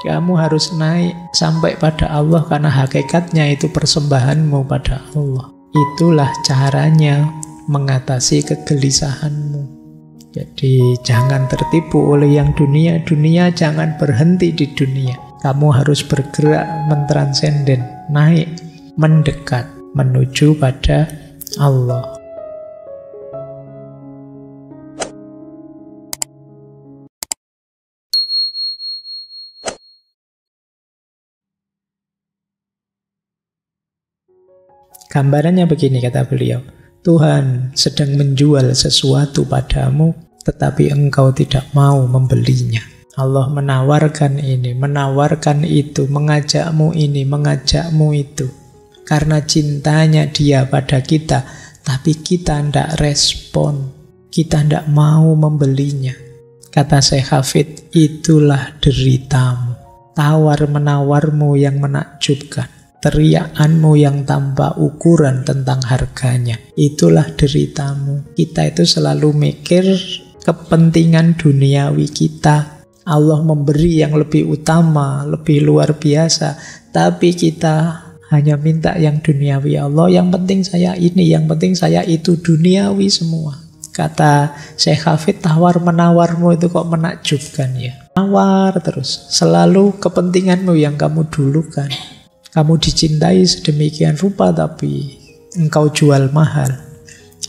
Kamu harus naik sampai pada Allah karena hakikatnya itu persembahanmu pada Allah. Itulah caranya mengatasi kegelisahanmu. Jadi jangan tertipu oleh yang dunia-dunia, jangan berhenti di dunia. Kamu harus bergerak mentransenden, naik, mendekat, menuju pada Allah. Gambarannya begini kata beliau, Tuhan sedang menjual sesuatu padamu, tetapi engkau tidak mau membelinya. Allah menawarkan ini, menawarkan itu, mengajakmu ini, mengajakmu itu. Karena cintanya dia pada kita, tapi kita tidak respon, kita tidak mau membelinya. Kata Syekh Hafid, itulah deritamu. Tawar-menawarmu yang menakjubkan, teriakanmu yang tanpa ukuran tentang harganya. Itulah deritamu. Kita itu selalu mikir kepentingan duniawi kita. Allah memberi yang lebih utama, lebih luar biasa. Tapi kita hanya minta yang duniawi. Allah, yang penting saya ini, yang penting saya itu, duniawi semua. Kata Syekh Hafid, tawar-menawarmu itu kok menakjubkan ya. Tawar terus. Selalu kepentinganmu yang kamu dulukan. Kamu dicintai sedemikian rupa tapi engkau jual mahal.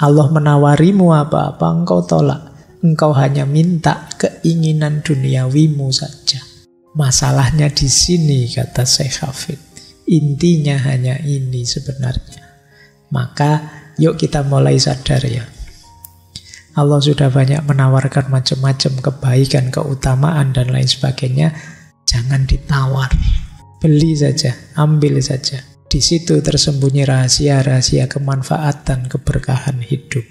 Allah menawarimu apa-apa engkau tolak. Engkau hanya minta keinginan duniawimu saja. Masalahnya di sini kata Syekh Hafid. Intinya hanya ini sebenarnya. Maka yuk kita mulai sadar ya. Allah sudah banyak menawarkan macam-macam kebaikan, keutamaan dan lain sebagainya. Jangan ditawar. Beli saja, ambil saja. Di situ tersembunyi rahasia-rahasia kemanfaatan, keberkahan hidup.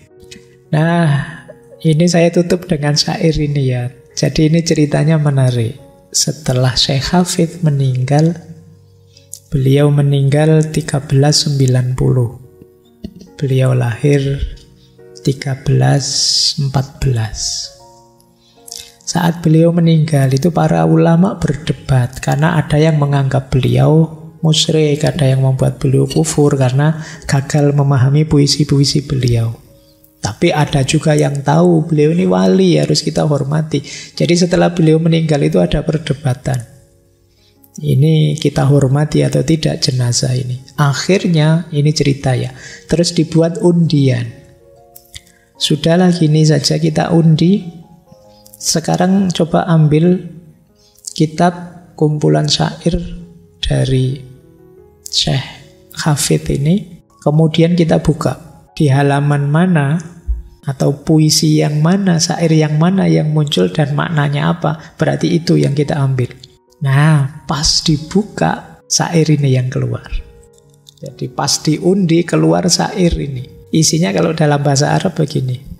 Nah, ini saya tutup dengan syair ini ya. Jadi ini ceritanya menarik. Setelah Syekh Hafid meninggal, beliau meninggal 1390. Beliau lahir 1314. Saat beliau meninggal itu para ulama berdebat karena ada yang menganggap beliau musyrik, ada yang membuat beliau kufur karena gagal memahami puisi-puisi beliau. Tapi ada juga yang tahu beliau ini wali, harus kita hormati. Jadi setelah beliau meninggal itu ada perdebatan. Ini kita hormati atau tidak jenazah ini. Akhirnya ini cerita ya. Terus dibuat undian. Sudahlah gini saja kita undi. Sekarang coba ambil kitab kumpulan syair dari Syekh Hafid ini. Kemudian kita buka di halaman mana atau puisi yang mana, syair yang mana yang muncul dan maknanya apa. Berarti itu yang kita ambil. Nah, pas dibuka syair ini yang keluar. Jadi pas diundi keluar syair ini. Isinya kalau dalam bahasa Arab begini.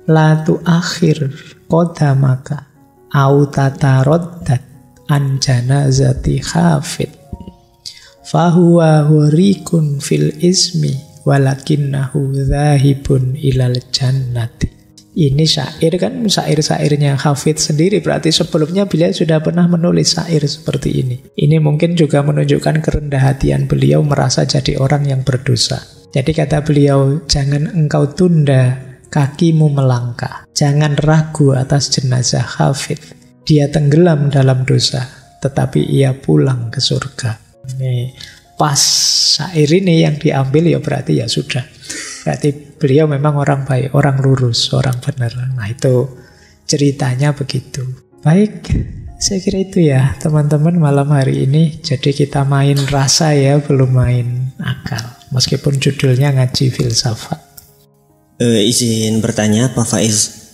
La tu'akhir qadamaka au tataraddat an janazati Hafid fahuwa hurikun fil ismi walakinnahu dhahibun ilal jannati. Ini syair kan, syair-syairnya Hafid sendiri. Berarti sebelumnya beliau sudah pernah menulis syair seperti ini. Ini mungkin juga menunjukkan kerendah hatian beliau merasa jadi orang yang berdosa. Jadi kata beliau, jangan engkau tunda kakimu melangkah. Jangan ragu atas jenazah Hafid. Dia tenggelam dalam dosa, tetapi ia pulang ke surga. Ini pas syair ini yang diambil ya berarti ya sudah. Berarti beliau memang orang baik, orang lurus, orang benar. Nah itu ceritanya begitu. Baik, saya kira itu ya teman-teman malam hari ini. Jadi kita main rasa ya, belum main akal. Meskipun judulnya ngaji filsafat. Izin bertanya Pak Faiz.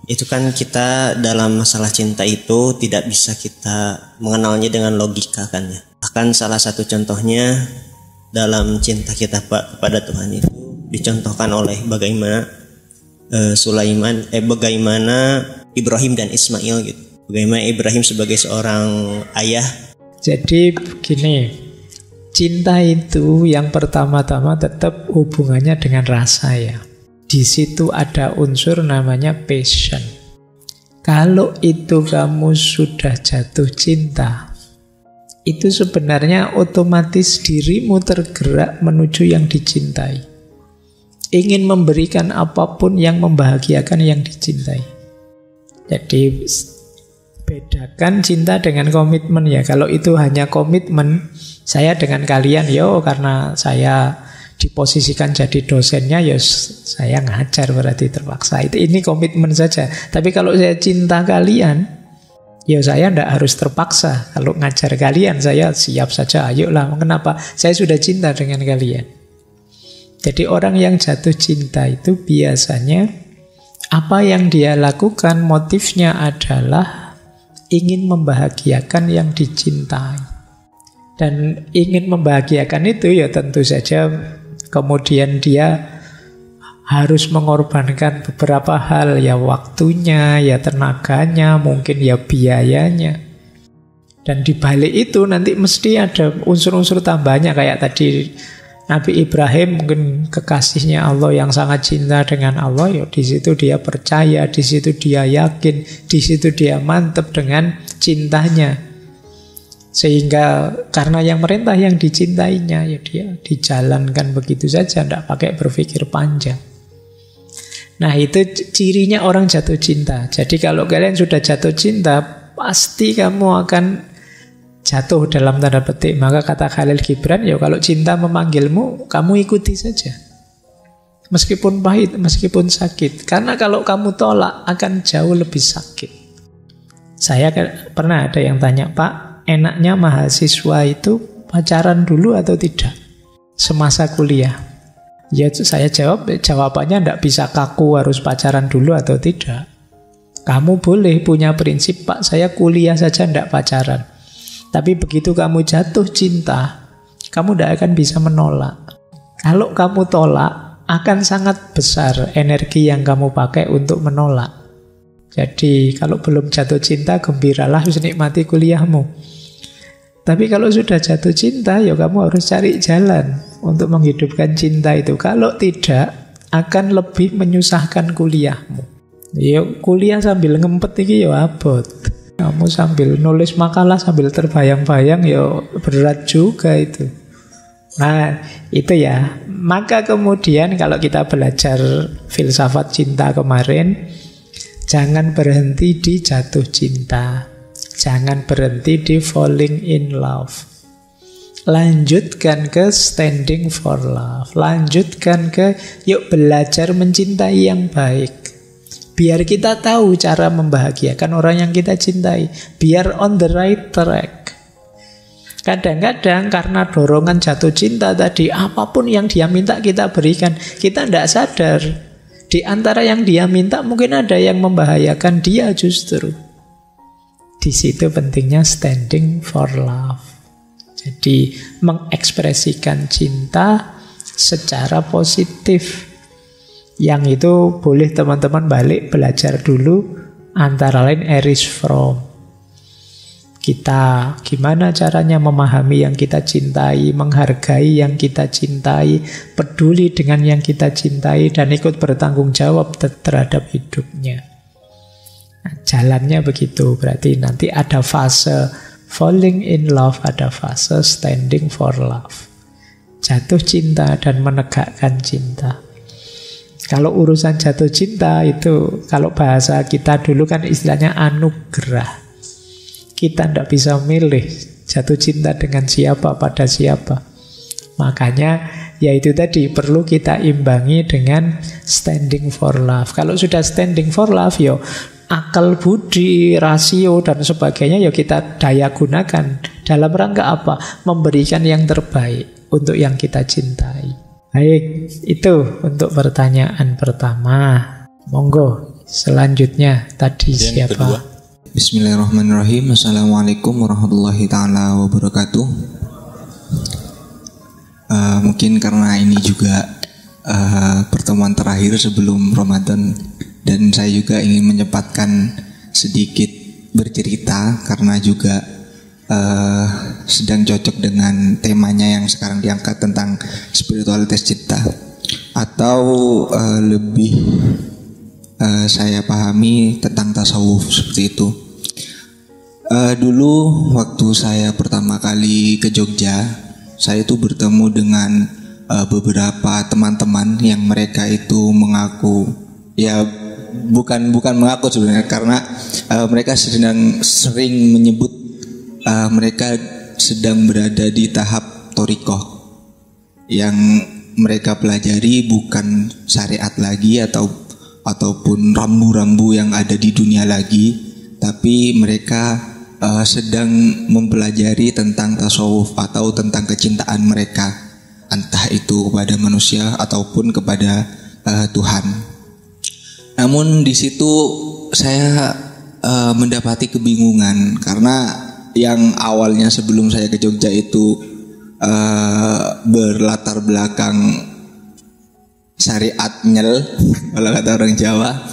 Itu kan kita dalam masalah cinta itu tidak bisa kita mengenalnya dengan logika kan ya. Bahkan salah satu contohnya dalam cinta kita kepada Tuhan itu dicontohkan oleh bagaimana bagaimana Ibrahim dan Ismail gitu. Bagaimana Ibrahim sebagai seorang ayah. Jadi begini, cinta itu yang pertama-tama tetap hubungannya dengan rasa ya. Di situ ada unsur namanya passion. Kalau itu kamu sudah jatuh cinta, itu sebenarnya otomatis dirimu tergerak menuju yang dicintai. Ingin memberikan apapun yang membahagiakan yang dicintai. Jadi bedakan cinta dengan komitmen ya. Kalau itu hanya komitmen, saya dengan kalian karena saya diposisikan jadi dosennya saya ngajar berarti terpaksa. Ini komitmen saja. Tapi kalau saya cinta kalian, saya tidak harus terpaksa. Kalau ngajar kalian saya siap saja, ayolah. Kenapa? Saya sudah cinta dengan kalian. Jadi orang yang jatuh cinta itu biasanya apa yang dia lakukan motifnya adalah ingin membahagiakan yang dicintai. Dan ingin membahagiakan itu tentu saja kemudian dia harus mengorbankan beberapa hal, waktunya, tenaganya, mungkin biayanya. Dan di balik itu nanti mesti ada unsur-unsur tambahnya kayak tadi Nabi Ibrahim mungkin kekasihnya Allah yang sangat cinta dengan Allah, di situ dia percaya, di situ dia yakin, di situ dia mantap dengan cintanya. Sehingga karena yang merintah yang dicintainya, dia dijalankan begitu saja, tidak pakai berpikir panjang. Nah itu cirinya orang jatuh cinta. Jadi kalau kalian sudah jatuh cinta, pasti kamu akan jatuh dalam tanda petik. Maka kata Khalil Gibran, kalau cinta memanggilmu, kamu ikuti saja. Meskipun pahit, meskipun sakit. Karena kalau kamu tolak, akan jauh lebih sakit. Saya pernah ada yang tanya, Pak, enaknya mahasiswa itu pacaran dulu atau tidak semasa kuliah? Saya jawab, jawabannya tidak bisa kaku harus pacaran dulu atau tidak. Kamu boleh punya prinsip, Pak, saya kuliah saja tidak pacaran. Tapi begitu kamu jatuh cinta, kamu tidak akan bisa menolak. Kalau kamu tolak, akan sangat besar energi yang kamu pakai untuk menolak. Jadi kalau belum jatuh cinta, gembiralah, nikmati kuliahmu. Tapi kalau sudah jatuh cinta, kamu harus cari jalan untuk menghidupkan cinta itu. Kalau tidak, akan lebih menyusahkan kuliahmu. Kuliah sambil ngempet ini abot. Kamu sambil nulis makalah, sambil terbayang-bayang, berat juga itu. Nah, itu ya. Maka kemudian kalau kita belajar filsafat cinta kemarin, jangan berhenti di jatuh cinta. Jangan berhenti di falling in love. Lanjutkan ke standing for love. Lanjutkan ke belajar mencintai yang baik. Biar kita tahu cara membahagiakan orang yang kita cintai. Biar on the right track. Kadang-kadang karena dorongan jatuh cinta tadi, apapun yang dia minta kita berikan. Kita tidak sadar. Di antara yang dia minta mungkin ada yang membahayakan dia justru. Di situ pentingnya standing for love. Jadi mengekspresikan cinta secara positif. Yang itu boleh teman-teman balik belajar dulu, antara lain Erich Fromm. Kita gimana caranya memahami yang kita cintai, menghargai yang kita cintai, peduli dengan yang kita cintai, dan ikut bertanggung jawab terhadap hidupnya. Nah, jalannya begitu. Berarti nanti ada fase falling in love, ada fase standing for love. Jatuh cinta dan menegakkan cinta. Kalau urusan jatuh cinta itu, kalau bahasa kita dulu kan istilahnya anugerah. Kita tidak bisa milih jatuh cinta dengan siapa, pada siapa. Makanya yaitu tadi perlu kita imbangi dengan standing for love. Kalau sudah standing for love, akal budi, rasio, dan sebagainya kita daya gunakan. Dalam rangka apa? Memberikan yang terbaik untuk yang kita cintai. Baik, itu untuk pertanyaan pertama. Monggo, selanjutnya tadi yang siapa? Kedua. Bismillahirrahmanirrahim. Assalamualaikum warahmatullahi ta'ala wabarakatuh. Mungkin karena ini juga pertemuan terakhir sebelum Ramadan, dan saya juga ingin menyempatkan sedikit bercerita karena juga sedang cocok dengan temanya yang sekarang diangkat tentang spiritualitas cinta, atau lebih saya pahami tentang tasawuf seperti itu. Dulu waktu saya pertama kali ke Jogja, saya itu bertemu dengan beberapa teman-teman yang mereka itu mengaku, ya bukan mengaku sebenarnya, karena mereka sering menyebut mereka sedang berada di tahap thoriqoh. Yang mereka pelajari bukan syariat lagi ataupun rambu-rambu yang ada di dunia lagi, tapi mereka sedang mempelajari tentang tasawuf atau tentang kecintaan mereka, entah itu kepada manusia ataupun kepada Tuhan. Namun di situ saya mendapati kebingungan, karena yang awalnya sebelum saya ke Jogja itu berlatar belakang syariat nyel kalau kata orang Jawa,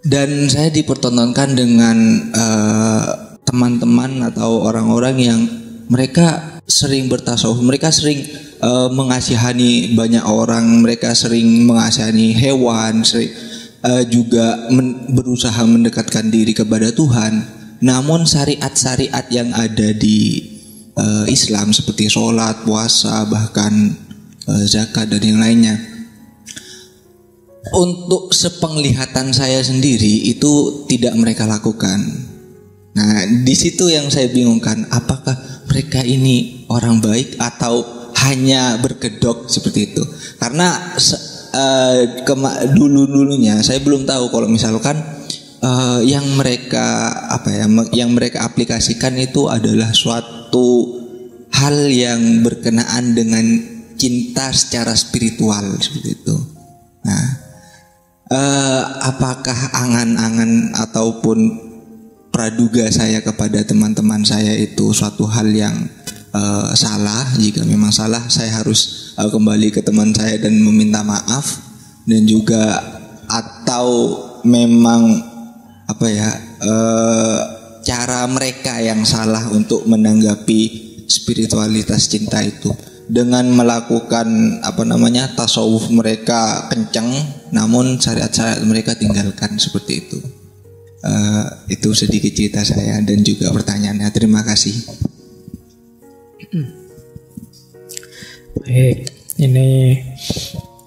dan saya dipertontonkan dengan teman-teman atau orang-orang yang mereka sering bertasawuf, mereka sering mengasihani banyak orang, mereka sering mengasihani hewan, sering juga berusaha mendekatkan diri kepada Tuhan. Namun syariat-syariat yang ada di Islam seperti sholat, puasa, bahkan zakat dan yang lainnya, untuk sepenglihatan saya sendiri itu tidak mereka lakukan. Nah, di situ yang saya bingungkan, apakah mereka ini orang baik atau hanya berkedok seperti itu? Karena dulunya saya belum tahu kalau misalkan yang mereka aplikasikan itu adalah suatu hal yang berkenaan dengan cinta secara spiritual seperti itu. Nah, apakah angan-angan ataupun praduga saya kepada teman-teman saya itu suatu hal yang salah? Jika memang salah, saya harus kembali ke teman saya dan meminta maaf. Dan juga atau memang cara mereka yang salah untuk menanggapi spiritualitas cinta itu, dengan melakukan tasawuf mereka kencang, namun syariat-syariat mereka tinggalkan seperti itu. Itu sedikit cerita saya dan juga pertanyaannya. Terima kasih. Baik, ini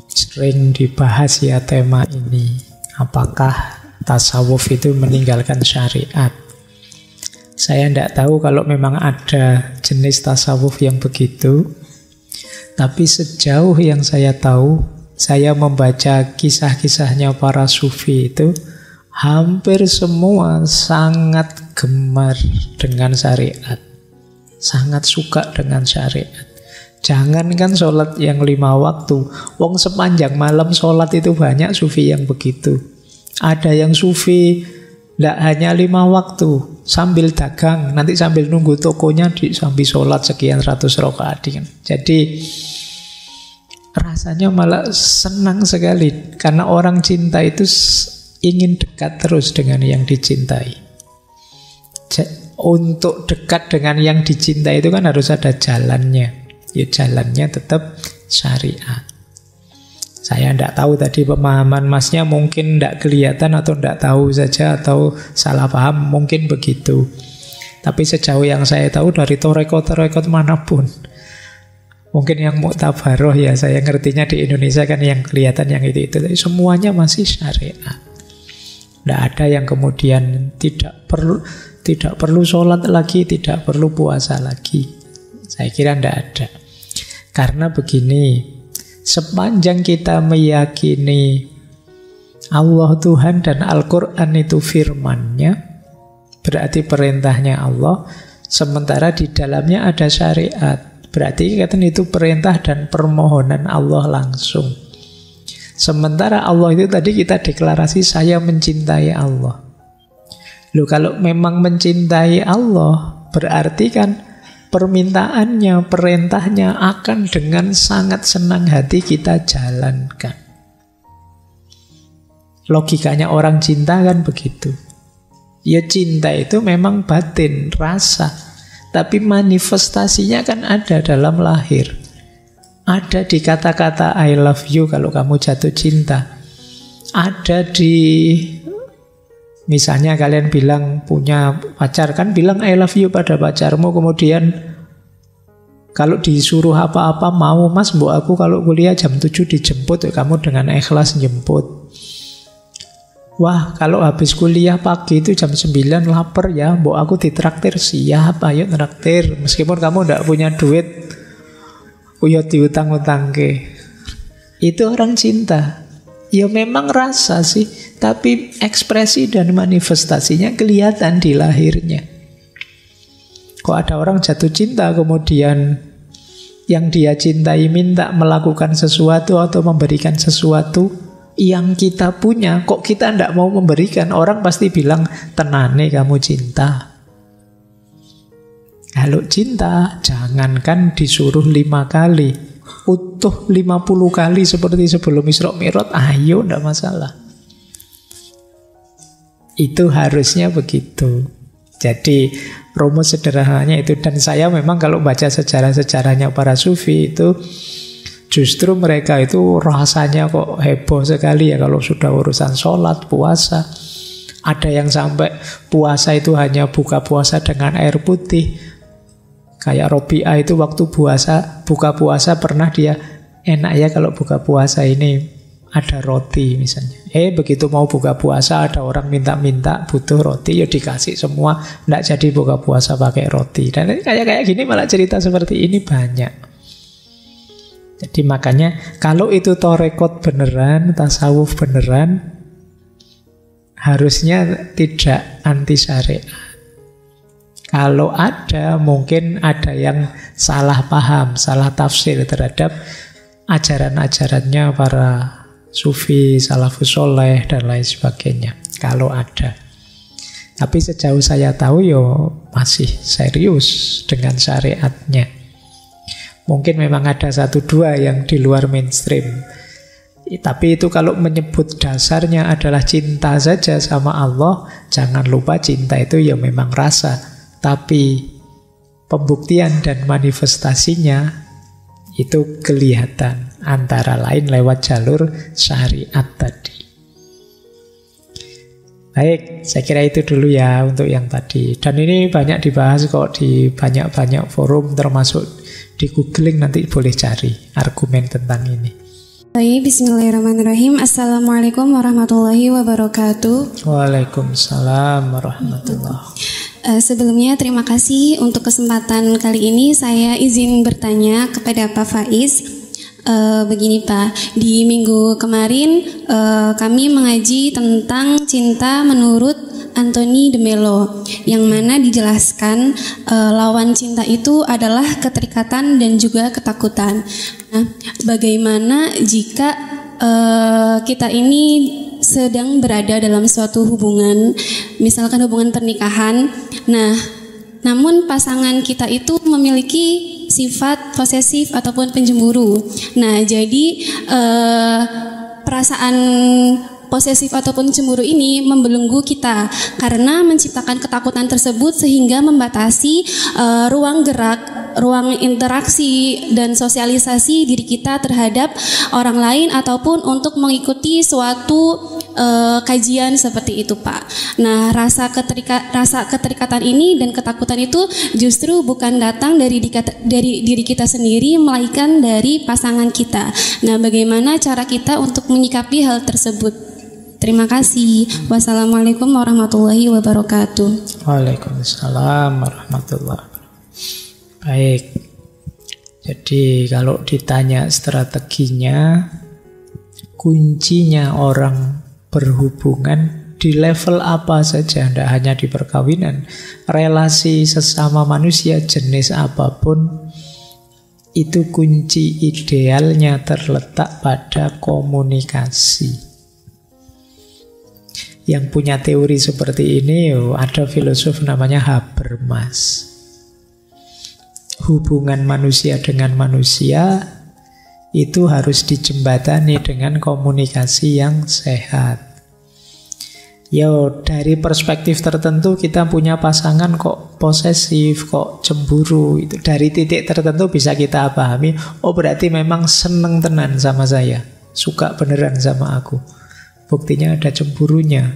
sering dibahas ya tema ini. Apakah tasawuf itu meninggalkan syariat? Saya tidak tahu kalau memang ada jenis tasawuf yang begitu. Tapi sejauh yang saya tahu, saya membaca kisah-kisahnya para sufi itu, hampir semua sangat gemar dengan syariat, sangat suka dengan syariat. Jangankan sholat yang 5 waktu, wong sepanjang malam sholat itu banyak sufi yang begitu. Ada yang sufi tidak hanya 5 waktu, sambil dagang, nanti sambil nunggu tokonya sambil sholat sekian ratus rakaat. Jadi rasanya malah senang sekali, karena orang cinta itu ingin dekat terus dengan yang dicintai. Untuk dekat dengan yang dicintai itu kan harus ada jalannya. Ya jalannya tetap syariat. Saya tidak tahu tadi pemahaman masnya mungkin tidak kelihatan atau tidak tahu saja atau salah paham, mungkin begitu. Tapi sejauh yang saya tahu dari torekot manapun, mungkin yang muktabaroh ya saya ngertinya di Indonesia kan yang kelihatan yang itu. Tapi semuanya masih syariat. Tidak ada yang kemudian tidak perlu sholat lagi, tidak perlu puasa lagi. Saya kira tidak ada. Karena begini, sepanjang kita meyakini Allah Tuhan dan Al-Quran itu firman-Nya, berarti perintahnya Allah, sementara di dalamnya ada syariat, berarti itu perintah dan permohonan Allah langsung. Sementara Allah itu tadi kita deklarasi, saya mencintai Allah. Loh, kalau memang mencintai Allah, berarti kan permintaannya, perintahnya akan dengan sangat senang hati kita jalankan. Logikanya orang cinta kan begitu. Ya cinta itu memang batin, rasa. Tapi manifestasinya kan ada dalam lahir. Ada di kata-kata I love you kalau kamu jatuh cinta. Ada di Misalnya kalian bilang punya pacar, kan bilang I love you pada pacarmu, kemudian kalau disuruh apa-apa mau mas, mbok aku kalau kuliah jam 7 dijemput, kamu dengan ikhlas jemput. Wah kalau habis kuliah pagi itu jam 9 lapar ya, mbok aku ditraktir, siap ayo traktir. Meskipun kamu tidak punya duit, uyot diutang-utang ke. Itu orang cinta. Ya memang rasa sih, tapi ekspresi dan manifestasinya kelihatan di lahirnya. Kok ada orang jatuh cinta kemudian yang dia cintai minta melakukan sesuatu atau memberikan sesuatu yang kita punya, kok kita tidak mau memberikan? Orang pasti bilang, tenane kamu cinta. Kalau cinta, jangankan disuruh 5 kali, utuh 50 kali seperti sebelum Isra Mi'raj, ayo, tidak masalah. Itu harusnya begitu. Jadi rumus sederhananya itu. Dan saya memang kalau baca sejarah-sejarahnya para sufi itu, justru mereka itu rasanya kok heboh sekali ya kalau sudah urusan sholat, puasa. Ada yang sampai puasa itu hanya buka puasa dengan air putih. Kayak Robi'ah itu waktu buka puasa pernah dia, enak ya kalau buka puasa ini ada roti misalnya. Begitu mau buka puasa ada orang minta-minta butuh roti, ya dikasih semua, tidak jadi buka puasa pakai roti. Dan kayak gini malah cerita seperti ini banyak. Jadi makanya kalau itu torekot beneran, tasawuf beneran, harusnya tidak anti syariat. Kalau ada, mungkin ada yang salah paham, salah tafsir terhadap ajaran-ajarannya para sufi, salafus soleh, dan lain sebagainya. Kalau ada. Tapi sejauh saya tahu yo masih serius dengan syariatnya. Mungkin memang ada 1-2 yang di luar mainstream. Tapi itu kalau menyebut dasarnya adalah cinta saja sama Allah, jangan lupa cinta itu ya memang rasa. Tapi pembuktian dan manifestasinya itu kelihatan, antara lain lewat jalur syariat tadi. Baik, saya kira itu dulu ya untuk yang tadi. Dan ini banyak dibahas kok di banyak-banyak forum, termasuk di googling, nanti boleh cari argumen tentang ini. Baik, bismillahirrahmanirrahim. Assalamualaikum warahmatullahi wabarakatuh. Waalaikumsalam warahmatullahi wabarakatuh. Sebelumnya terima kasih untuk kesempatan kali ini. Saya izin bertanya kepada Pak Faiz. Begini Pak, di minggu kemarin kami mengaji tentang cinta menurut Anthony de Mello, yang mana dijelaskan lawan cinta itu adalah keterikatan dan juga ketakutan. Nah, bagaimana jika kita ini sedang berada dalam suatu hubungan, misalkan hubungan pernikahan, nah, namun pasangan kita itu memiliki sifat posesif ataupun pencemburu. Nah, jadi perasaan posesif ataupun cemburu ini membelenggu kita karena menciptakan ketakutan tersebut sehingga membatasi ruang gerak, ruang interaksi dan sosialisasi diri kita terhadap orang lain ataupun untuk mengikuti suatu kajian seperti itu, Pak. Nah, rasa keterikatan ini dan ketakutan itu justru bukan datang dari diri kita sendiri, melainkan dari pasangan kita. Nah, bagaimana cara kita untuk menyikapi hal tersebut? Terima kasih. Wassalamualaikum warahmatullahi wabarakatuh. Waalaikumsalam warahmatullahi wabarakatuh. Baik. Jadi kalau ditanya strateginya, kuncinya orang berhubungan di level apa saja, tidak hanya di perkawinan, relasi sesama manusia jenis apapun, itu kunci idealnya terletak pada komunikasi. Yang punya teori seperti ini, ada filosof namanya Habermas. Hubungan manusia dengan manusia itu harus dijembatani dengan komunikasi yang sehat. Dari perspektif tertentu kita punya pasangan kok posesif, kok cemburu, itu dari titik tertentu bisa kita pahami, oh berarti memang seneng tenan sama saya, suka beneran sama aku. Buktinya ada cemburunya,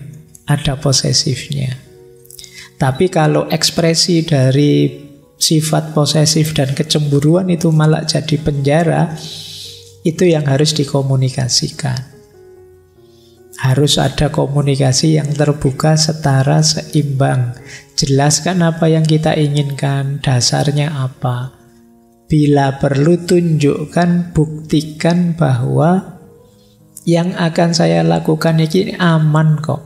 ada posesifnya. Tapi kalau ekspresi dari sifat posesif dan kecemburuan itu malah jadi penjara, itu yang harus dikomunikasikan. Harus ada komunikasi yang terbuka, setara, seimbang. Jelaskan apa yang kita inginkan, dasarnya apa. Bila perlu tunjukkan, buktikan bahwa yang akan saya lakukan ini aman kok.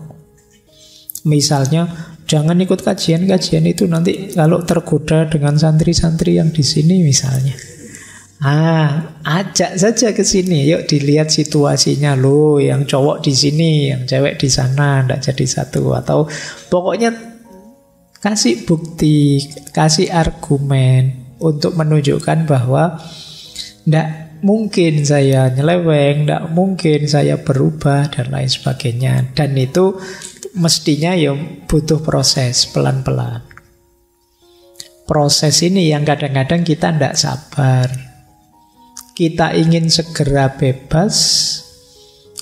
Misalnya, jangan ikut kajian-kajian itu nanti kalau tergoda dengan santri-santri yang di sini misalnya. Ajak saja ke sini, yuk dilihat situasinya loh, yang cowok di sini, yang cewek di sana, ndak jadi satu. Atau pokoknya kasih bukti, kasih argumen untuk menunjukkan bahwa ndak mungkin saya nyeleweng, ndak mungkin saya berubah dan lain sebagainya. Dan itu mestinya ya butuh proses pelan-pelan. Proses ini yang kadang-kadang kita ndak sabar. Kita ingin segera bebas,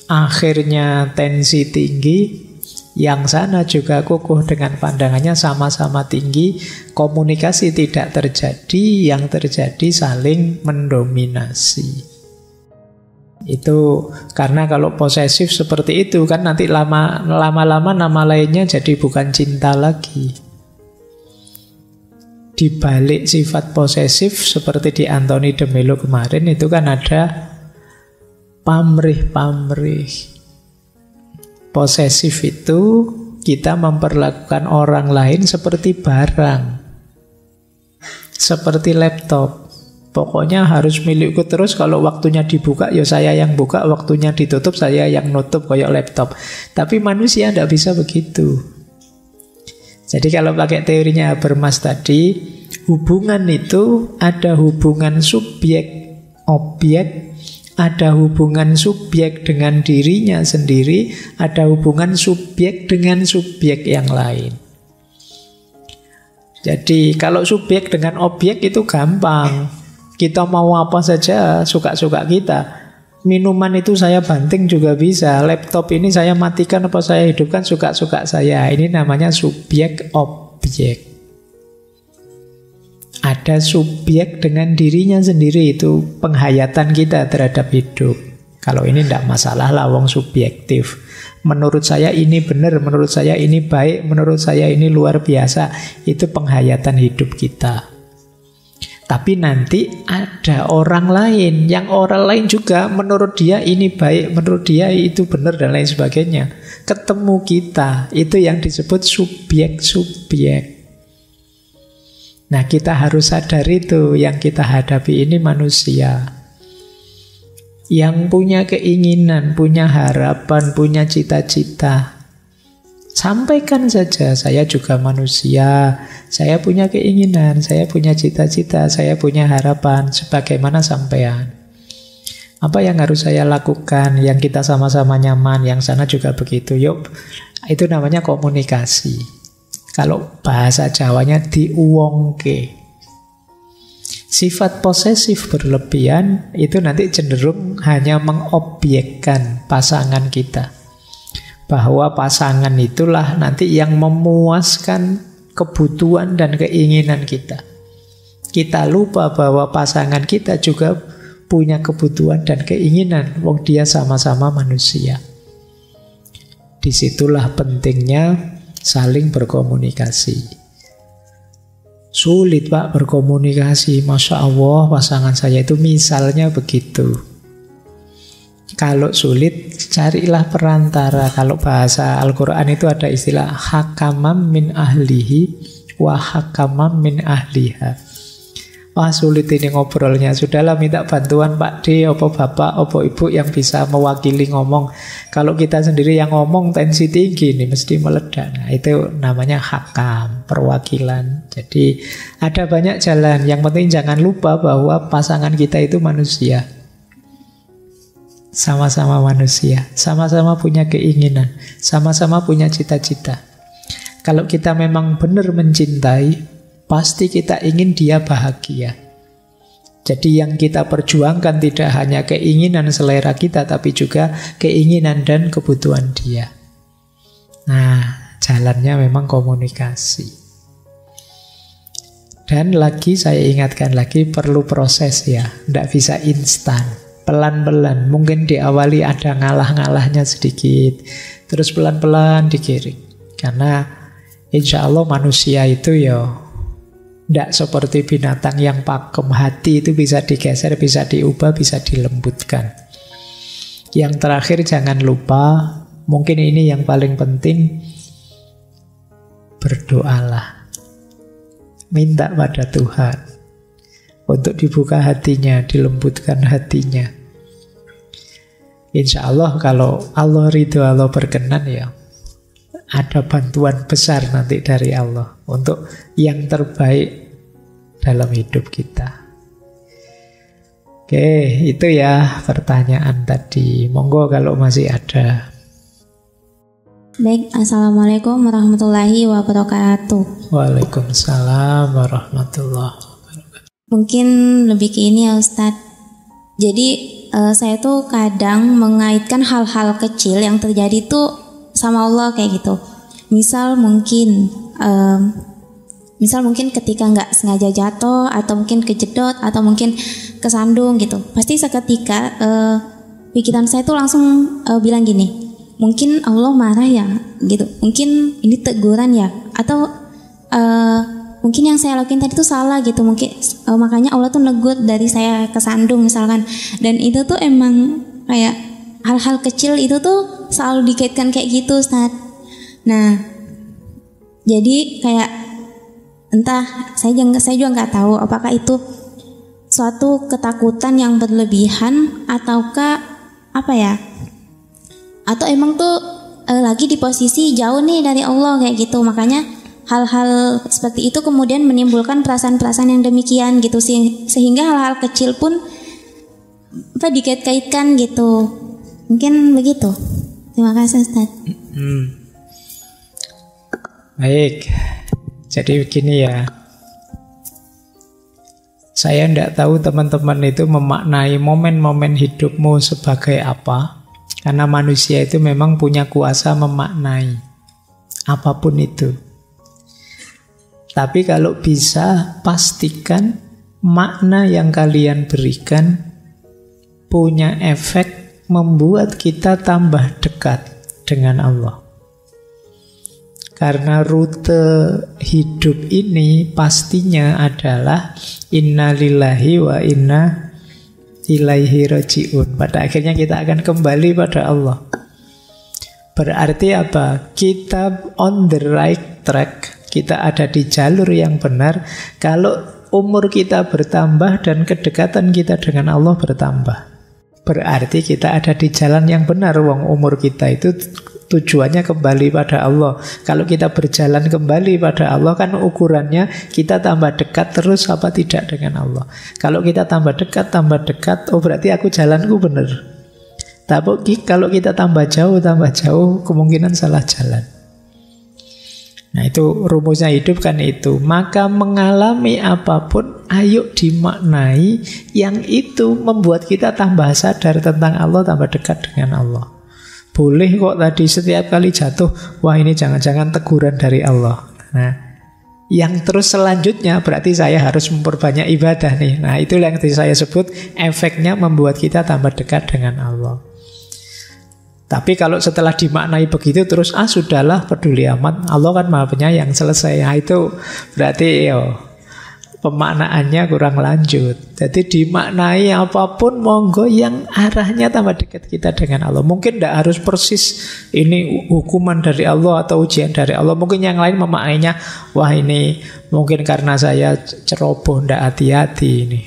akhirnya tensi tinggi, yang sana juga kukuh dengan pandangannya sama-sama tinggi, komunikasi tidak terjadi, yang terjadi saling mendominasi. Itu karena kalau posesif seperti itu kan nanti lama-lama nama lainnya jadi bukan cinta lagi. Di balik sifat posesif seperti di Anthony de Mello kemarin itu kan ada pamrih-pamrih. Posesif itu kita memperlakukan orang lain seperti barang, seperti laptop. Pokoknya harus milikku terus, kalau waktunya dibuka ya saya yang buka, waktunya ditutup saya yang nutup, kayak laptop. Tapi manusia tidak bisa begitu. Jadi kalau pakai teorinya Habermas tadi, hubungan itu ada hubungan subjek-objek, ada hubungan subjek dengan dirinya sendiri, ada hubungan subjek dengan subjek yang lain. Jadi kalau subjek dengan objek itu gampang. Kita mau apa saja, suka-suka kita. Minuman itu saya banting juga bisa. Laptop ini saya matikan apa saya hidupkan, suka-suka saya. Ini namanya subjek-objek. Ada subjek dengan dirinya sendiri, itu penghayatan kita terhadap hidup. Kalau ini tidak masalah lah, wong subjektif. Menurut saya ini benar, menurut saya ini baik, menurut saya ini luar biasa. Itu penghayatan hidup kita. Tapi nanti ada orang lain, yang orang lain juga menurut dia ini baik, menurut dia itu benar dan lain sebagainya. Ketemu kita, itu yang disebut subjek-subjek. Nah, kita harus sadar itu, yang kita hadapi ini manusia. Yang punya keinginan, punya harapan, punya cita-cita. Sampaikan saja, saya juga manusia, saya punya keinginan, saya punya cita-cita, saya punya harapan, sebagaimana sampean. Apa yang harus saya lakukan, yang kita sama-sama nyaman, yang sana juga begitu. Yuk, itu namanya komunikasi. Kalau bahasa Jawanya diuwongke. Sifat posesif berlebihan itu nanti cenderung hanya mengobjekkan pasangan kita. Bahwa pasangan itulah nanti yang memuaskan kebutuhan dan keinginan kita. Kita lupa bahwa pasangan kita juga punya kebutuhan dan keinginan. Wong dia sama-sama manusia. Disitulah pentingnya saling berkomunikasi. Sulit Pak berkomunikasi. Masya Allah pasangan saya itu misalnya begitu. Kalau sulit, carilah perantara. Kalau bahasa Al-Quran itu ada istilah hakamam min ahlihi wa hakamam min ahliha. Wah sulit ini ngobrolnya. Sudahlah minta bantuan Pak D, opo Bapak, opo Ibu yang bisa mewakili ngomong. Kalau kita sendiri yang ngomong tensi tinggi ini mesti meledak. Nah, itu namanya hakam, perwakilan. Jadi ada banyak jalan. Yang penting jangan lupa bahwa pasangan kita itu manusia. Sama-sama manusia, sama-sama punya keinginan, sama-sama punya cita-cita. Kalau kita memang benar mencintai, pasti kita ingin dia bahagia. Jadi yang kita perjuangkan tidak hanya keinginan selera kita, tapi juga keinginan dan kebutuhan dia. Nah, jalannya memang komunikasi. Dan lagi saya ingatkan lagi, perlu proses ya, tidak bisa instan, pelan-pelan. Mungkin diawali ada ngalah-ngalahnya sedikit, terus pelan-pelan digiring. Karena insya Allah manusia itu ya tidak seperti binatang yang pakem. Hati itu bisa digeser, bisa diubah, bisa dilembutkan. Yang terakhir jangan lupa, mungkin ini yang paling penting, berdoalah. Minta pada Tuhan untuk dibuka hatinya, dilembutkan hatinya. Insya Allah kalau Allah ridho, Allah berkenan ya, ada bantuan besar nanti dari Allah untuk yang terbaik dalam hidup kita. Oke, itu ya pertanyaan tadi. Monggo kalau masih ada. Baik, Assalamualaikum warahmatullahi wabarakatuh. Waalaikumsalam warahmatullahi wabarakatuh. Mungkin lebih ke ini ya Ustadz. Jadi saya tuh kadang mengaitkan hal-hal kecil yang terjadi tuh sama Allah kayak gitu. Misal mungkin ketika nggak sengaja jatuh, atau mungkin kejedot, atau mungkin kesandung gitu. Pasti seketika pikiran saya tuh langsung bilang gini, mungkin Allah marah ya gitu, mungkin ini teguran ya, atau mungkin yang saya lakuin tadi tuh salah gitu, mungkin makanya Allah tuh negur dari saya kesandung misalkan. Dan itu tuh emang kayak hal-hal kecil itu tuh selalu dikaitkan kayak gitu Ustaz. Nah jadi kayak entah, saya juga nggak tahu apakah itu suatu ketakutan yang berlebihan ataukah apa ya, atau emang tuh lagi di posisi jauh nih dari Allah kayak gitu, makanya hal-hal seperti itu kemudian menimbulkan perasaan-perasaan yang demikian gitu, sehingga hal-hal kecil pun dikait-kaitkan gitu. Mungkin begitu. Terima kasih Ustaz. Baik, jadi begini ya, saya tidak tahu teman-teman itu memaknai momen-momen hidupmu sebagai apa. Karena manusia itu memang punya kuasa memaknai apapun itu. Tapi kalau bisa, pastikan makna yang kalian berikan punya efek membuat kita tambah dekat dengan Allah. Karena rute hidup ini pastinya adalah inna lillahi wa inna ilaihi raji'un. Pada akhirnya kita akan kembali pada Allah. Berarti apa? Kita on the right track. Kita ada di jalur yang benar kalau umur kita bertambah dan kedekatan kita dengan Allah bertambah. Berarti kita ada di jalan yang benar. Wong umur kita itu tujuannya kembali pada Allah. Kalau kita berjalan kembali pada Allah, kan ukurannya kita tambah dekat terus apa tidak dengan Allah. Kalau kita tambah dekat, oh berarti aku jalanku benar. Tapi kalau kita tambah jauh, kemungkinan salah jalan. Nah itu rumusnya hidup kan itu. Maka mengalami apapun, ayo dimaknai yang itu membuat kita tambah sadar tentang Allah, tambah dekat dengan Allah. Boleh kok tadi setiap kali jatuh, wah ini jangan-jangan teguran dari Allah. Nah, yang terus selanjutnya berarti saya harus memperbanyak ibadah nih. Nah, itulah yang saya sebut efeknya membuat kita tambah dekat dengan Allah. Tapi kalau setelah dimaknai begitu terus, sudahlah peduli amat, Allah kan Maha Penyayang, selesai. Nah, itu berarti pemaknaannya kurang lanjut. Jadi dimaknai apapun monggo yang arahnya tambah dekat kita dengan Allah. Mungkin tidak harus persis ini hukuman dari Allah atau ujian dari Allah. Mungkin yang lain memaknainya, wah ini mungkin karena saya ceroboh, tidak hati-hati ini.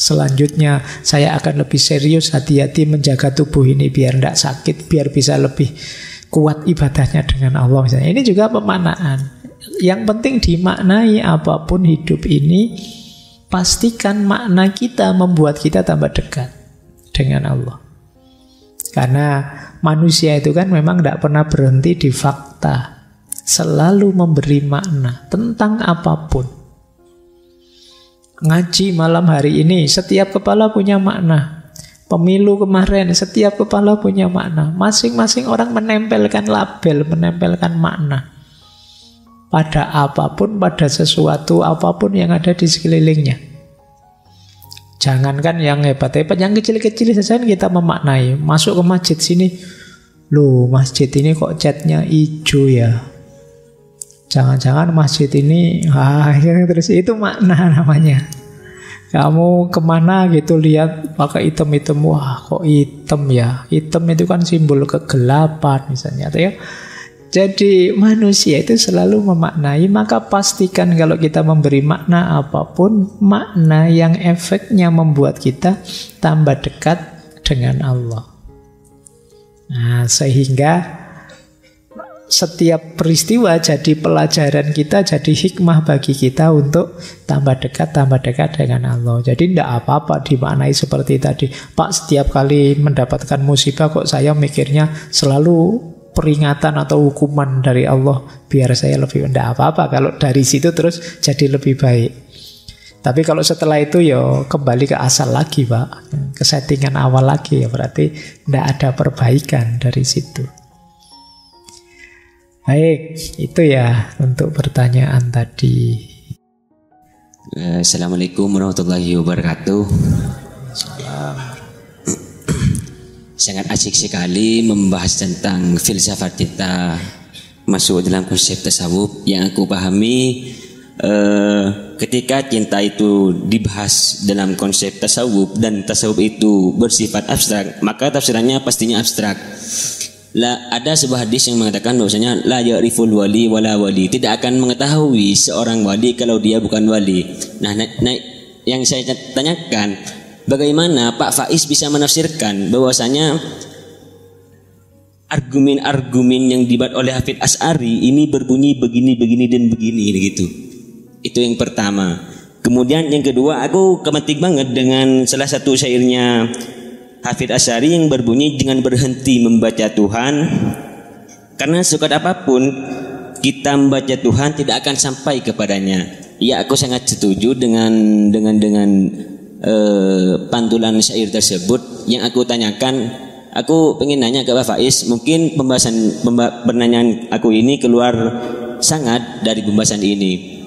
Selanjutnya saya akan lebih serius, hati-hati menjaga tubuh ini biar tidak sakit, biar bisa lebih kuat ibadahnya dengan Allah misalnya. Ini juga pemaknaan. Yang penting dimaknai apapun hidup ini, pastikan makna kita membuat kita tambah dekat dengan Allah. Karena manusia itu kan memang tidak pernah berhenti di fakta, selalu memberi makna tentang apapun. Ngaji malam hari ini, setiap kepala punya makna. Pemilu kemarin, setiap kepala punya makna. Masing-masing orang menempelkan label, menempelkan makna pada apapun, pada sesuatu apapun yang ada di sekelilingnya. Jangankan yang hebat-hebat, yang kecil-kecil saja kita memaknai. Masuk ke masjid sini, loh masjid ini kok catnya hijau ya. Jangan-jangan masjid ini, terus itu makna namanya. Kamu kemana gitu lihat pakai hitam-hitam, wah kok hitam ya. Hitam itu kan simbol kegelapan misalnya, atau ya. Jadi manusia itu selalu memaknai, maka pastikan kalau kita memberi makna apapun, makna yang efeknya membuat kita tambah dekat dengan Allah. Nah, sehingga setiap peristiwa jadi pelajaran kita, jadi hikmah bagi kita untuk tambah dekat dengan Allah. Jadi tidak apa-apa dimaknai seperti tadi. Pak, setiap kali mendapatkan musibah kok saya mikirnya selalu peringatan atau hukuman dari Allah biar saya lebih, tidak apa-apa kalau dari situ terus jadi lebih baik. Tapi kalau setelah itu ya kembali ke asal lagi Pak, ke settingan awal lagi, ya berarti tidak ada perbaikan dari situ. Baik, itu ya untuk pertanyaan tadi. Assalamualaikum warahmatullahi wabarakatuh. Sangat asik sekali membahas tentang filsafat kita masuk dalam konsep tasawuf. Yang aku pahami, ketika cinta itu dibahas dalam konsep tasawuf dan tasawuf itu bersifat abstrak, maka tafsirannya pastinya abstrak. Ada sebuah hadis yang mengatakan bahwasanya la ya'riful wali wala wali, tidak akan mengetahui seorang wali kalau dia bukan wali. Nah, yang saya tanyakan, bagaimana Pak Faiz bisa menafsirkan bahwasanya argumen-argumen yang dibuat oleh Hafidz Asy'ari ini berbunyi begini dan begini gitu. Itu yang pertama. Kemudian yang kedua, aku kemetik banget dengan salah satu syairnya Hafidz Asy'ari yang berbunyi, dengan berhenti membaca Tuhan, karena suka apapun kita membaca Tuhan tidak akan sampai kepadanya. Ya, aku sangat setuju dengan pantulan syair tersebut. Yang aku tanyakan, aku pengen nanya ke Pak Faiz, mungkin pertanyaan aku ini keluar sangat dari pembahasan ini.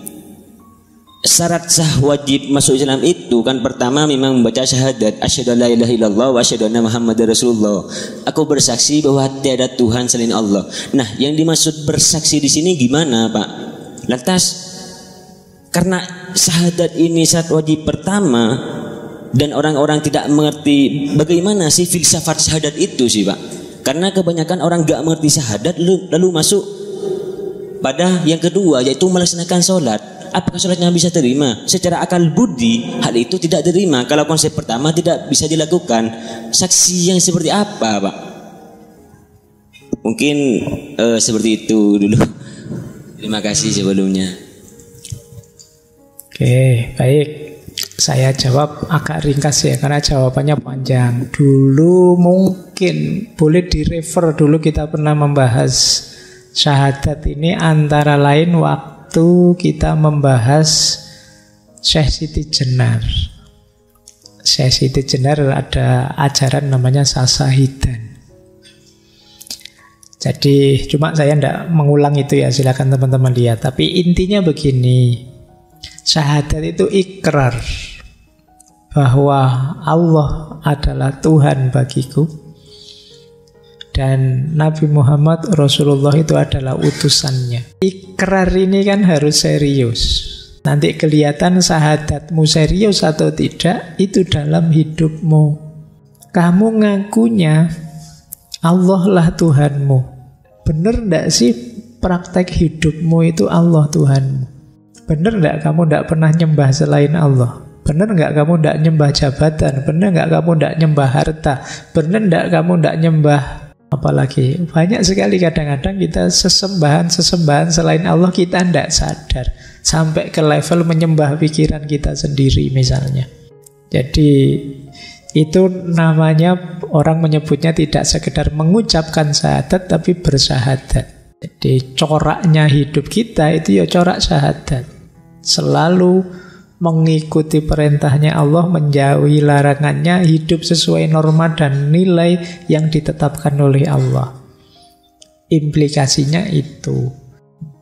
Syarat sah wajib masuk Islam itu kan pertama memang membaca syahadat asyhadu alla ilaha illallah wa asyhadu anna muhammadar rasulullah. Aku bersaksi bahwa tiada Tuhan selain Allah. Nah, yang dimaksud bersaksi di sini gimana, Pak? Lantas karena syahadat ini syarat wajib pertama dan orang-orang tidak mengerti bagaimana sih filsafat syahadat itu sih, Pak. Karena kebanyakan orang gak mengerti syahadat lalu masuk pada yang kedua, yaitu melaksanakan sholat. Apakah sholatnya bisa terima? Secara akal budi hal itu tidak terima. Kalau konsep pertama tidak bisa dilakukan, saksi yang seperti apa, Pak? Mungkin seperti itu dulu. Terima kasih sebelumnya. Oke, baik. Saya jawab agak ringkas ya, karena jawabannya panjang. Dulu mungkin boleh direfer, dulu kita pernah membahas syahadat ini antara lain waktu kita membahas Syekh Siti Jenar. Syekh Siti Jenar ada ajaran namanya Sasahidan. Jadi cuma saya tidak mengulang itu ya, silakan teman-teman lihat. Tapi intinya begini, syahadat itu ikrar bahwa Allah adalah Tuhan bagiku dan Nabi Muhammad Rasulullah itu adalah utusannya. Ikrar ini kan harus serius. Nanti kelihatan syahadatmu serius atau tidak itu dalam hidupmu. Kamu ngakunya Allah lah Tuhanmu. Benar enggak sih praktek hidupmu itu Allah Tuhanmu? Benar enggak kamu enggak pernah nyembah selain Allah? Benar enggak kamu enggak nyembah jabatan? Benar enggak kamu enggak nyembah harta? Benar enggak kamu enggak nyembah apalagi? Banyak sekali kadang-kadang kita sesembahan selain Allah kita tidak sadar. Sampai ke level menyembah pikiran kita sendiri misalnya. Jadi itu namanya orang menyebutnya tidak sekedar mengucapkan syahadat tapi bersyahadat. Jadi coraknya hidup kita itu ya corak syahadat. Selalu mengikuti perintahnya Allah, menjauhi larangannya, hidup sesuai norma dan nilai yang ditetapkan oleh Allah. Implikasinya itu.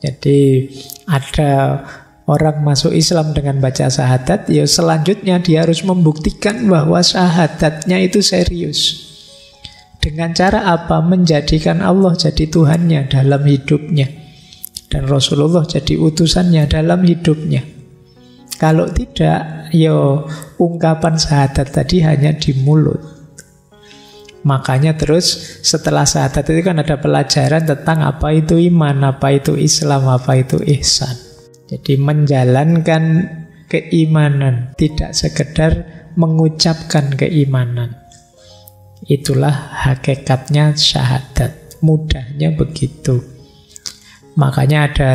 Jadi ada orang masuk Islam dengan baca syahadat, ya selanjutnya dia harus membuktikan bahwa syahadatnya itu serius. Dengan cara apa? Menjadikan Allah jadi Tuhannya dalam hidupnya, dan Rasulullah jadi utusannya dalam hidupnya. Kalau tidak, ya ungkapan syahadat tadi hanya di mulut. Makanya terus setelah syahadat itu kan ada pelajaran tentang apa itu iman, apa itu Islam, apa itu ihsan. Jadi menjalankan keimanan, tidak sekedar mengucapkan keimanan. Itulah hakikatnya syahadat. Mudahnya begitu. Makanya ada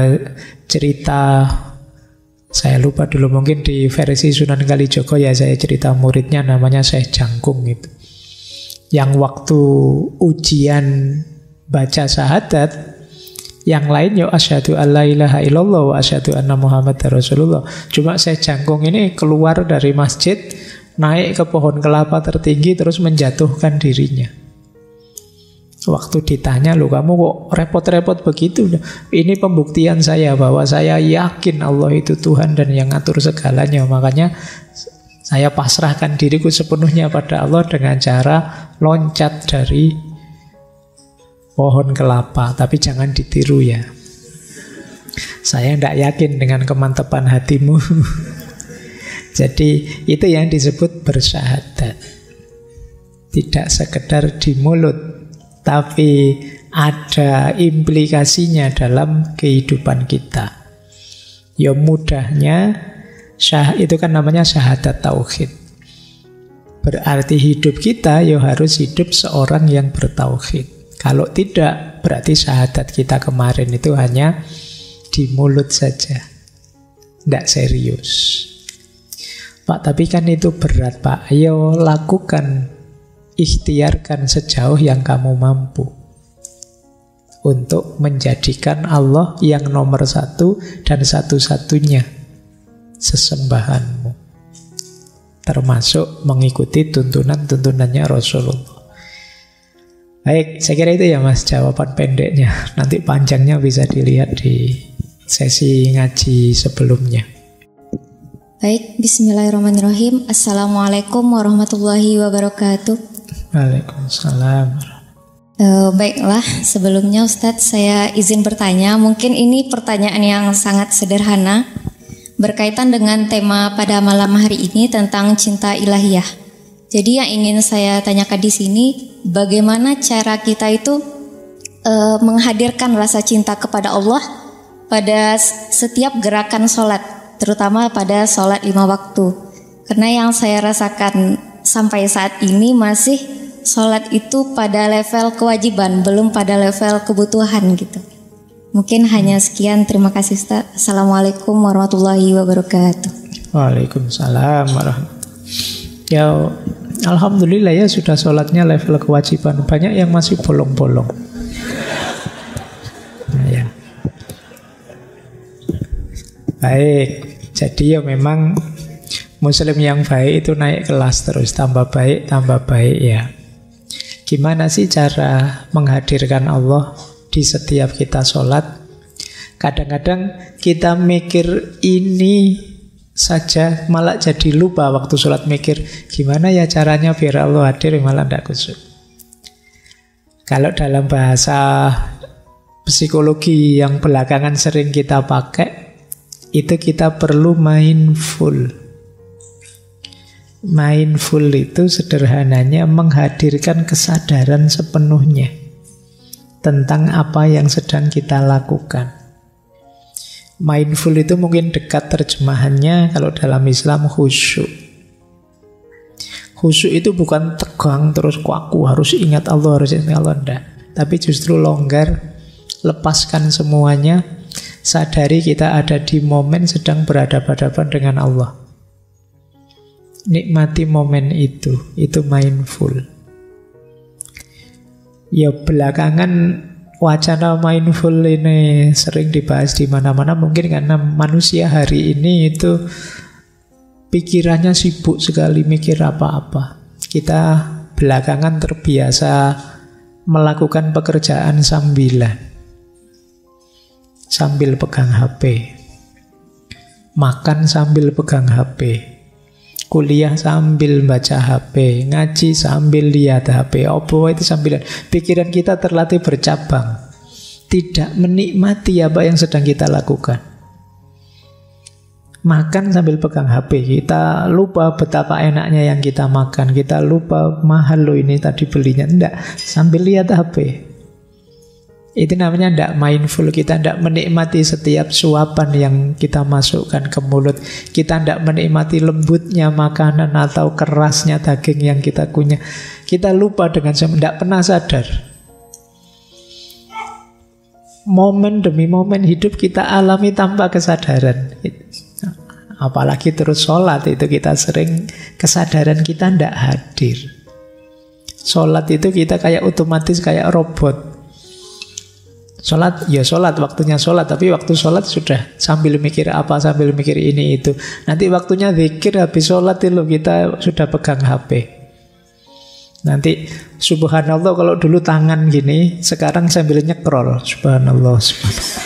cerita, saya lupa dulu, mungkin di versi Sunan Kalijogo ya, saya cerita muridnya namanya Syekh Jangkung itu. Yang waktu ujian baca syahadat, yang lain ya asyhadu alla ilaha illallah wa asyhadu anna muhammadar rasulullah. Cuma Syekh Jangkung ini keluar dari masjid, naik ke pohon kelapa tertinggi, terus menjatuhkan dirinya. Waktu ditanya, loh kamu kok repot-repot begitu? Ini pembuktian saya bahwa saya yakin Allah itu Tuhan dan yang ngatur segalanya. Makanya saya pasrahkan diriku sepenuhnya pada Allah dengan cara loncat dari pohon kelapa. Tapi jangan ditiru ya. Saya tidak yakin dengan kemantapan hatimu. Jadi itu yang disebut bersyahadat. Tidak sekedar di mulut, tapi ada implikasinya dalam kehidupan kita. Ya mudahnya, itu kan namanya syahadat tauhid. Berarti hidup kita ya harus hidup seorang yang bertauhid. Kalau tidak, berarti syahadat kita kemarin itu hanya di mulut saja, tidak serius. Pak, tapi kan itu berat Pak. Ayo lakukan, ikhtiarkan sejauh yang kamu mampu untuk menjadikan Allah yang nomor satu dan satu-satunya sesembahanmu, termasuk mengikuti tuntunan-tuntunannya Rasulullah. Baik, saya kira itu ya Mas jawaban pendeknya. Nanti panjangnya bisa dilihat di sesi ngaji sebelumnya. Baik, bismillahirrahmanirrahim. Assalamualaikum warahmatullahi wabarakatuh. Waalaikumsalam. Baiklah, sebelumnya Ustadz saya izin bertanya. Mungkin ini pertanyaan yang sangat sederhana, berkaitan dengan tema pada malam hari ini tentang cinta ilahiyah. Jadi yang ingin saya tanyakan di sini, bagaimana cara kita itu menghadirkan rasa cinta kepada Allah pada setiap gerakan sholat, terutama pada sholat 5 waktu. Karena yang saya rasakan sampai saat ini masih sholat itu pada level kewajiban, belum pada level kebutuhan gitu. Mungkin hanya sekian, terima kasih Ustaz. Assalamualaikum warahmatullahi wabarakatuh. Waalaikumsalam warahmatullahi. Ya, alhamdulillah ya sudah sholatnya level kewajiban. Banyak yang masih bolong-bolong. Nah, ya. Baik, jadi ya memang Muslim yang baik itu naik kelas terus, tambah baik ya. Gimana sih cara menghadirkan Allah di setiap kita sholat? Kadang-kadang kita mikir ini saja, malah jadi lupa waktu sholat mikir gimana ya caranya biar Allah hadir, malah tidak khusyuk. Kalau dalam bahasa psikologi yang belakangan sering kita pakai, itu kita perlu mindful. Mindful itu sederhananya menghadirkan kesadaran sepenuhnya tentang apa yang sedang kita lakukan. Mindful itu mungkin dekat terjemahannya kalau dalam Islam khusyuk. Khusyuk itu bukan tegang terus aku harus ingat Allah, enggak. Tapi justru longgar, lepaskan semuanya, sadari kita ada di momen sedang berhadapan-hadapan dengan Allah. Nikmati momen itu mindful. Ya belakangan wacana mindful ini sering dibahas di mana-mana, mungkin karena manusia hari ini itu pikirannya sibuk sekali mikir apa-apa. Kita belakangan terbiasa melakukan pekerjaan sambilan, sambil pegang HP, makan sambil pegang HP, kuliah sambil baca HP, ngaji sambil lihat HP. Apa itu sambilan? Pikiran kita terlatih bercabang, tidak menikmati apa yang sedang kita lakukan. Makan sambil pegang HP, kita lupa betapa enaknya yang kita makan, kita lupa mahal loh ini tadi belinya. Enggak, sambil lihat HP. Itu namanya tidak mindful. Kita tidak menikmati setiap suapan yang kita masukkan ke mulut. Kita tidak menikmati lembutnya makanan atau kerasnya daging yang kita kunyah. Kita lupa dengan tidak pernah sadar. Momen demi momen hidup kita alami tanpa kesadaran. Apalagi terus sholat, itu kita sering kesadaran kita tidak hadir. Sholat itu kita kayak otomatis, kayak robot. Sholat, ya sholat, waktunya sholat. Tapi waktu sholat sudah sambil mikir apa, sambil mikir ini itu. Nanti waktunya zikir, habis sholat itu kita sudah pegang HP. Nanti subhanallah, kalau dulu tangan gini, sekarang sambil nyekrol. Subhanallah, subhanallah.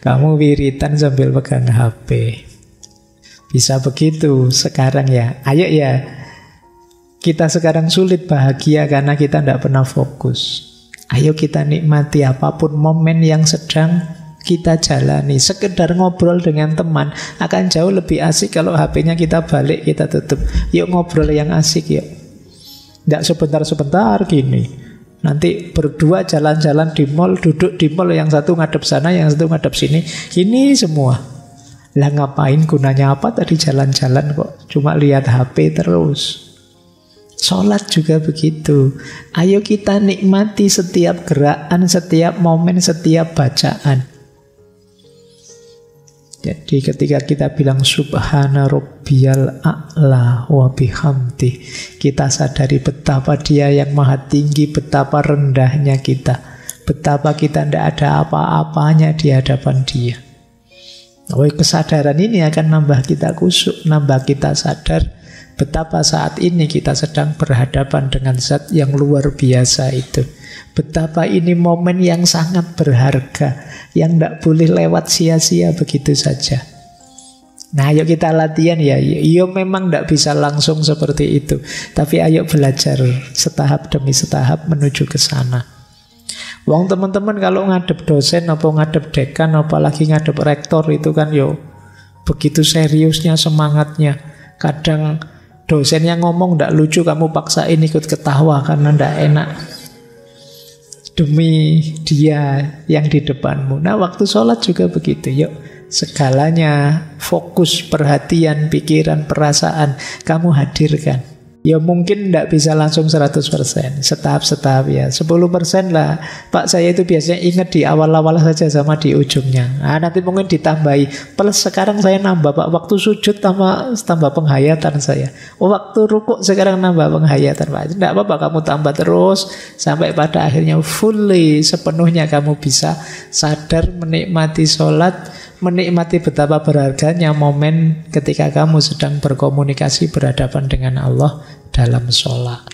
Kamu wiritan sambil pegang HP. Bisa begitu sekarang ya. Ayo ya. Kita sekarang sulit bahagia karena kita tidak pernah fokus. Ayo kita nikmati apapun momen yang sedang kita jalani. Sekedar ngobrol dengan teman akan jauh lebih asik kalau HP-nya kita balik, kita tutup. Yuk ngobrol yang asik yuk. Tidak sebentar-sebentar gini. Nanti berdua jalan-jalan di mall, duduk di mall, yang satu ngadep sana, yang satu ngadep sini. Ini semua. Lah ngapain, gunanya apa tadi jalan-jalan kok? Cuma lihat HP terus. Sholat juga begitu. Ayo kita nikmati setiap gerakan, setiap momen, setiap bacaan. Jadi ketika kita bilang subhana rabbiyal a'la wa bihamdi, kita sadari betapa dia yang maha tinggi, betapa rendahnya kita, betapa kita tidak ada apa-apanya di hadapan dia. Kesadaran ini akan nambah kita khusyuk, nambah kita sadar betapa saat ini kita sedang berhadapan dengan zat yang luar biasa itu. Betapa ini momen yang sangat berharga, yang tidak boleh lewat sia-sia begitu saja. Nah, ayo kita latihan ya. Iya memang tidak bisa langsung seperti itu, tapi ayo belajar setahap demi setahap menuju ke sana. Wong teman-teman kalau ngadep dosen, apa ngadep dekan, apalagi ngadep rektor itu kan yo begitu seriusnya semangatnya. Kadang dosennya ngomong tidak lucu, kamu paksain ikut ketawa karena tidak enak. Demi dia yang di depanmu. Nah, waktu sholat juga begitu. Yuk, segalanya, fokus, perhatian, pikiran, perasaan, kamu hadirkan. Ya mungkin tidak bisa langsung 100%, setahap-setahap ya. 10% lah. Pak, saya itu biasanya ingat di awal-awal saja sama di ujungnya. Nah, nanti mungkin ditambahi. Plus sekarang saya nambah, Pak. Waktu sujud tambah penghayatan saya. Waktu rukuk sekarang nambah penghayatan, Pak. Tidak apa-apa, kamu tambah terus sampai pada akhirnya fully, sepenuhnya kamu bisa sadar menikmati sholat, menikmati betapa berharganya momen ketika kamu sedang berkomunikasi berhadapan dengan Allah dalam sholat.